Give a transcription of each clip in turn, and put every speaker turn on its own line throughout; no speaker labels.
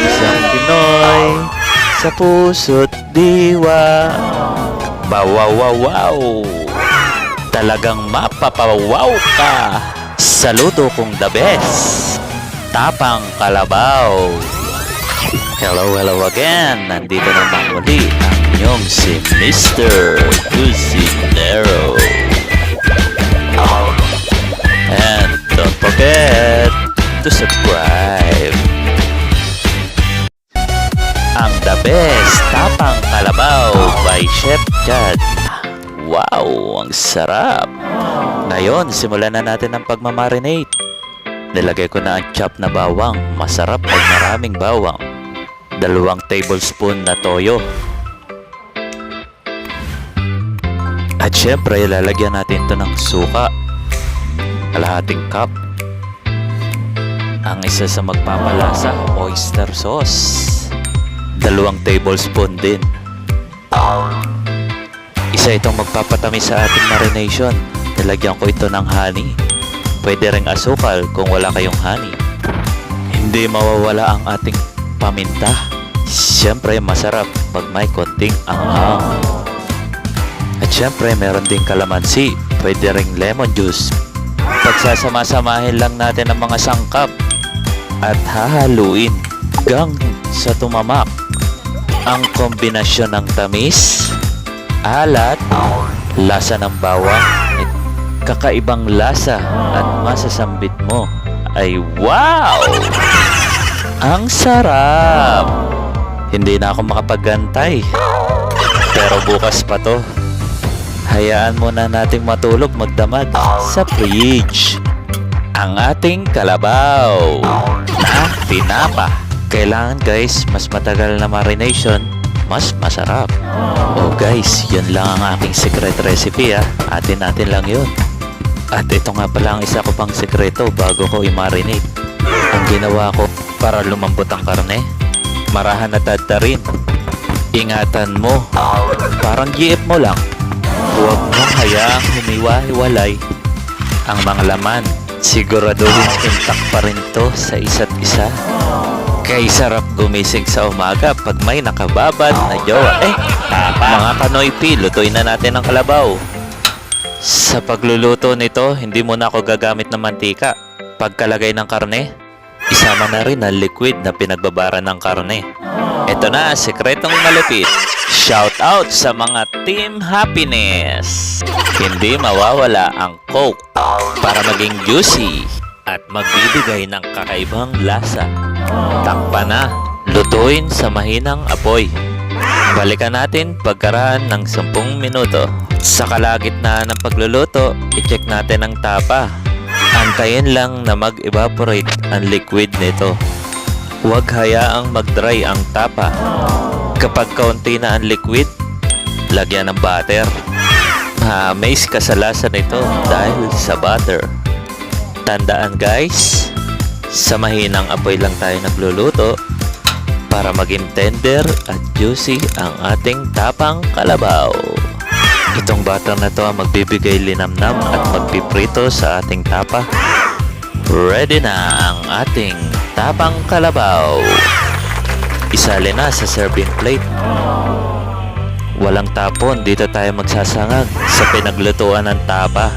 Isang Pinoy sa puso't diwa. Wow! Talagang mapapawaw ka. Saludo kong the best. Tapang Kalabaw. Hello again. Nandito naman muli ang inyong si Mr. Cusinero. And don't forget to subscribe. Ang the best Tapang Kalabaw by Chef Chad. Wow, ang sarap! Ngayon, simulan na natin ang pagmamarinate. Nilagay ko na ang chop na bawang. Masarap pag maraming bawang. 2 tablespoon na toyo. At syempre, lalagyan natin ito ng suka. Kalahating cup. Ang isa sa magpapalasa, oyster sauce. 2 tablespoon din. Isa itong magpapatamis sa ating marination. Nilagyan ko ito ng honey. Pwede ring asukal kung wala kayong honey. Hindi mawawala ang ating paminta. Siyempre masarap pag may konting anghang. At siyempre meron ding kalamansi. Pwede ring lemon juice. Pagsasama-samahin lang natin ang mga sangkap at hahaluin hanggang sa tumamak ang kombinasyon ng tamis, alat, lasa ng bawang, at kakaibang lasa at masasambit mo ay wow! Ang sarap! Hindi na ako makapagantay. Pero bukas pa to. Hayaan muna nating matulog magdamag sa fridge. Ang ating kalabaw na tinapa. Kailangan guys, mas matagal na marination, mas masarap. Oh guys, yun lang ang aking secret recipe ha. Atin lang yun. At ito nga pala ang isa ko pang sekreto bago ko i-marinate. Ang ginawa ko para lumambot ang karne, marahan na tadtarin. Ingatan mo, parang giip mo lang. Huwag mong hayaang humiwa-hiwalay ang mga laman. Siguraduhin intact pa rin to sa isa't isa. Kay sarap gumising sa umaga pag may nakababad na jowa. Mga Kanoy P, lutuin na natin ang kalabaw. Sa pagluluto nito, hindi muna ako gagamit ng mantika. Pagkalagay ng karne, isama na rin ang liquid na pinagbabara ng karne. Ito na, sekretong malupit. Shout out sa mga Team Happiness. Hindi mawawala ang Coke para maging juicy at magbibigay ng kakaibang lasa. Takpan na, lutuin sa mahinang apoy. Balikan natin pagkaraan ng 10 minuto. Sa kalagitnaan ng pagluluto, i-check natin ang tapa. Antayin lang na mag-evaporate ang liquid nito. Huwag hayaang mag-dry ang tapa. Kapag kaunti na ang liquid, lagyan ng butter. Ma-amaze ka sa lasa nito dahil sa butter. Tandaan guys, sa mahinang apoy lang tayo nagluluto para maging tender at juicy ang ating tapang kalabaw. Itong butter na to ang magbibigay linamnam at magpiprito sa ating tapa. Ready na ang ating tapang kalabaw. Isali na sa serving plate. Walang tapon, dito tayo magsasangag sa pinaglutuan ng tapa.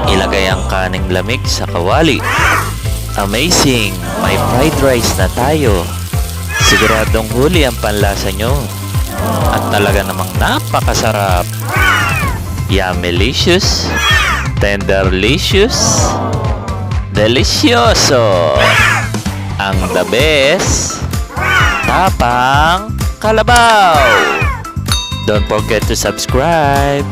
Ilagay ang kaning lamig sa kawali. Amazing! May fried rice na tayo. Siguradong huli ang panlasa nyo. At talaga namang napakasarap. Yummylicious, tenderlicious, delicioso. Ang the best Tapang Kalabaw. Don't forget to subscribe.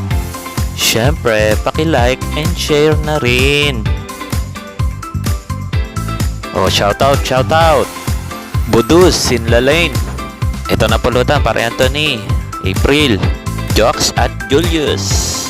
Syempre, paki-like and share na rin. Oh, shout out. Budus, Sinlalain. Ito na pulutan para Anthony, April, Jox at Julius.